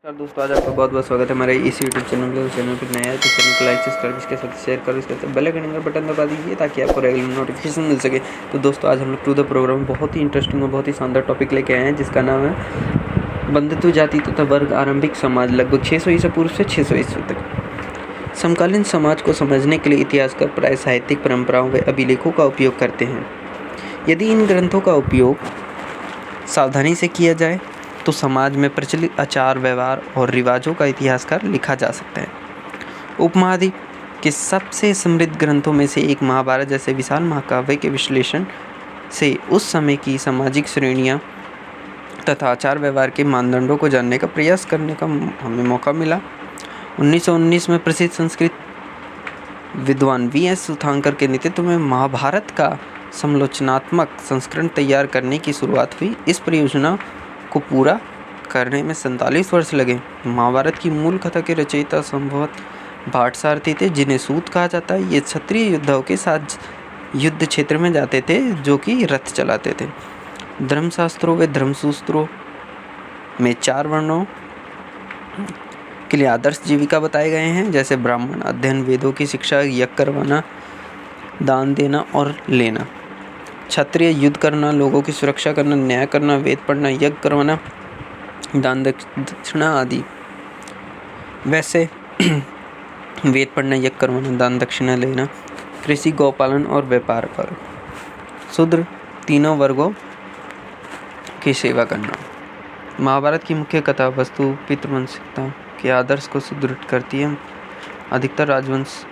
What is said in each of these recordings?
नमस्कार दोस्तों, आज आपका बहुत बहुत स्वागत है हमारे इस यूट्यूब चैनल पर नया है तो चैनल को लाइक सब्सक्राइब इसके साथ शेयर करो, इसके साथ बेल आइकन का बटन दबा दीजिए ताकि आपको रेगुलर नोटिफिकेशन मिल सके। तो दोस्तों, आज हम लोग टू द प्रोग्राम बहुत ही इंटरेस्टिंग और बहुत ही शानदार टॉपिक लेके आए हैं जिसका नाम है बंधुत्व जाति तथा वर्ग आरंभिक समाज लगभग 600 ईसा पूर्व से 600 ईस्वी तक। समकालीन समाज को समझने के लिए इतिहासकार प्राय साहित्यिक परंपराओं व अभिलेखों का उपयोग करते हैं। यदि इन ग्रंथों का उपयोग सावधानी से किया जाए तो समाज में प्रचलित आचार व्यवहार और रिवाजों का इतिहासकार लिखा जा सकता है। उपमहाद्वीप के सबसे समृद्ध ग्रंथों में से एक महाभारत जैसे विशाल महाकाव्य के विश्लेषण से उस समय की सामाजिक श्रेणियां तथा आचार व्यवहार के मानदंडों को जानने का प्रयास करने का हमें मौका मिला। 1919 में प्रसिद्ध संस्कृत विद्वान V.S. सुथांकर के नेतृत्व में महाभारत का समालोचनात्मक संस्करण तैयार करने की शुरुआत हुई। इस परियोजना को पूरा करने में 47 वर्ष लगे। महाभारत की मूल कथा के रचयिता संभवतः भाटसारथी थे, जिन्हें सूत कहा जाता है। ये क्षत्रिय योद्धाओं के साथ युद्ध क्षेत्र में जाते थे जो कि रथ चलाते थे। धर्मशास्त्रों व धर्मसूत्रों में 4 वर्णों के लिए आदर्श जीविका बताए गए हैं, जैसे ब्राह्मण, अध्ययन, वेदों की शिक्षा, यज्ञ करवाना, दान देना और लेना। क्षत्रिय युद्ध करना, लोगों की सुरक्षा करना, न्याय करना, वेद पढ़ना, यज्ञ करवाना, दान दक्षिणा आदि। वैसे वेद पढ़ना, यज्ञ करवाना, दान दक्षिणा लेना, कृषि, गौपालन और व्यापार पर। शूद्र तीनों वर्गों की सेवा करना। महाभारत की मुख्य कथा वस्तु पितृवंशिकता के आदर्श को सुदृढ़ करती है। अधिकतर राजवंश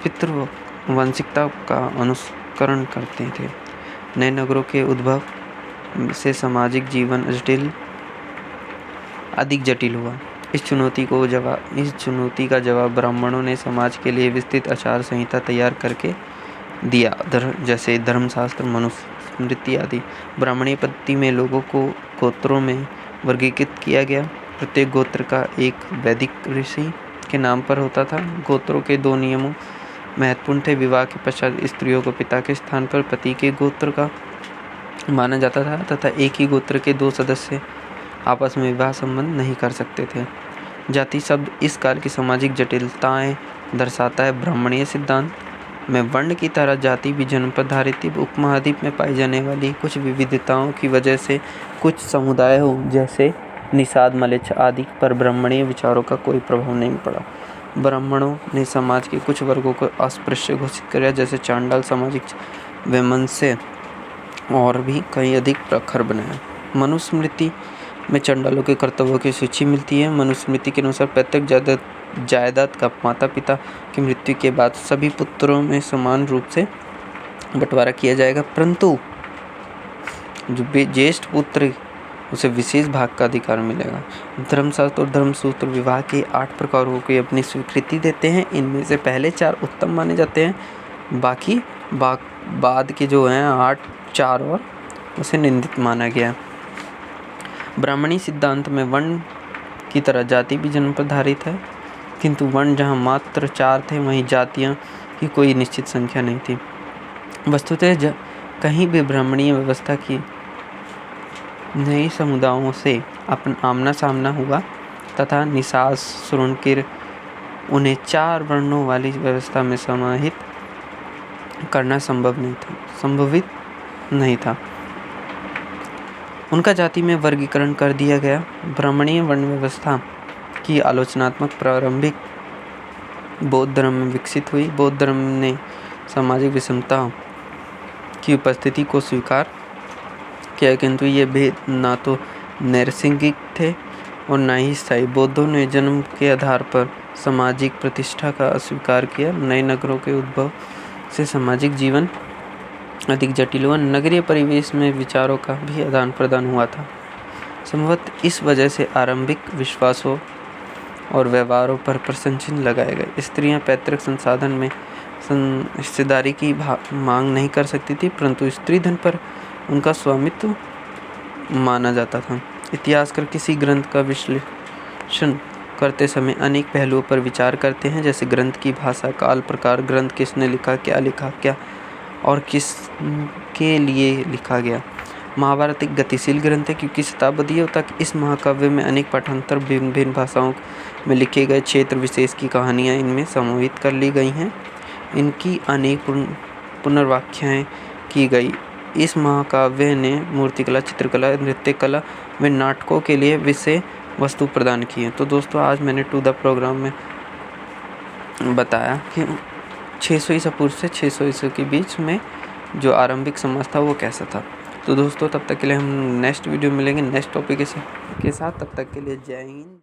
पितृवंशिकता का अनुसरण करते थे। नए नगरों के उद्भव से सामाजिक जीवन अधिक जटिल हुआ। इस चुनौती का जवाब ब्राह्मणों ने समाज के लिए विस्तृत आचार संहिता तैयार करके दिया, जैसे धर्मशास्त्र, मनुस्मृति आदि। ब्राह्मणीय पद्धति में लोगों को गोत्रों में वर्गीकृत किया गया। प्रत्येक गोत्र का एक वैदिक ऋषि के नाम पर होता था। गोत्रों के 2 नियमों महत्वपूर्ण थे। विवाह के पश्चात स्त्रियों को पिता के स्थान पर पति के गोत्र का माना जाता था तथा एक ही गोत्र के 2 सदस्य आपस में विवाह संबंध नहीं कर सकते थे। जाति शब्द इस काल की सामाजिक जटिलताएं दर्शाता है। ब्राह्मणीय सिद्धांत में वर्ण की तरह जाति भी जन्म पर आधारित थी। उपमहाद्वीप में पाई जाने वाली कुछ विविधताओं की वजह से कुछ समुदायों जैसे निषाद, मलेच्छ आदि पर ब्राह्मणीय विचारों का कोई प्रभाव नहीं पड़ा। ब्राह्मणों ने समाज के कुछ वर्गों को अस्पृश्य घोषित किया, जैसे चांडाल, सामाजिक वैमनस्य और भी कई अधिक प्रखर बनाया। मनुस्मृति में चांडालों के कर्तव्यों की सूची मिलती है। मनुस्मृति के अनुसार पैतृक जायदाद का माता पिता की मृत्यु के बाद सभी पुत्रों में समान रूप से बंटवारा किया जाएगा, परंतु जो ज्येष्ठ पुत्र उसे विशेष भाग का अधिकार मिलेगा। धर्मशास्त्र और धर्मसूत्र विवाह के 8 प्रकारों को अपनी स्वीकृति देते हैं। इनमें से पहले 4 उत्तम माने जाते हैं, बाकी बाद के जो हैं 4 और उसे निंदित माना गया। ब्राह्मणी सिद्धांत में वर्ण की तरह जाति भी जन्म पर आधारित है, किंतु वर्ण जहाँ मात्र 4 थे वहीं जातियाँ की कोई निश्चित संख्या नहीं थी। वस्तुतः कहीं भी ब्राह्मणीय व्यवस्था की नए समुदायों से आमना सामना हुआ तथा निषाद, शुष्णिर उन्हें 4 वर्णों वाली व्यवस्था में समाहित करना संभवित नहीं था। उनका जाति में वर्गीकरण कर दिया गया। ब्राह्मणीय वर्ण व्यवस्था की आलोचनात्मक प्रारंभिक बौद्ध धर्म में विकसित हुई। बौद्ध धर्म ने सामाजिक विषमता की उपस्थिति को स्वीकार किया, किंतु ये भेद ना तो नैसर्गिक थे और न ही स्थायी। बौद्धों ने जन्म के आधार पर सामाजिक प्रतिष्ठा का अस्वीकार किया। नए नगरों के उद्भव से सामाजिक जीवन अधिक जटिल हुआ। नगरीय परिवेश में विचारों का भी आदान प्रदान हुआ था। संभवतः इस वजह से आरंभिक विश्वासों और व्यवहारों पर प्रश्न चिन्ह लगाए गए। स्त्रियां पैतृक संसाधन में हिस्सेदारी की मांग नहीं कर सकती थी, परंतु स्त्री धन पर उनका स्वामित्व माना जाता था। इतिहासकार किसी ग्रंथ का विश्लेषण करते समय अनेक पहलुओं पर विचार करते हैं, जैसे ग्रंथ की भाषा, काल, प्रकार, ग्रंथ किसने लिखा, क्या और किसके लिए लिखा गया। महाभारत एक गतिशील ग्रंथ है क्योंकि शताब्दियों तक इस महाकाव्य में अनेक पाठांतर भिन्न भिन्न भाषाओं में लिखे गए क्षेत्र विशेष की कहानियाँ इनमें समूहित कर ली गई हैं। इनकी अनेक पुनर्व्याख्याएं की गई। इस महाकाव्य ने मूर्तिकला, चित्रकला, नृत्य कला व नाटकों के लिए विषय वस्तु प्रदान की है। तो दोस्तों आज मैंने टू द प्रोग्राम में बताया कि 600 ईसा पूर्व से 600 ईसा के बीच में जो आरंभिक समाज था वो कैसा था। तो दोस्तों तब तक के लिए हम नेक्स्ट वीडियो मिलेंगे नेक्स्ट टॉपिक के साथ। तब तक के लिए जय हिंद।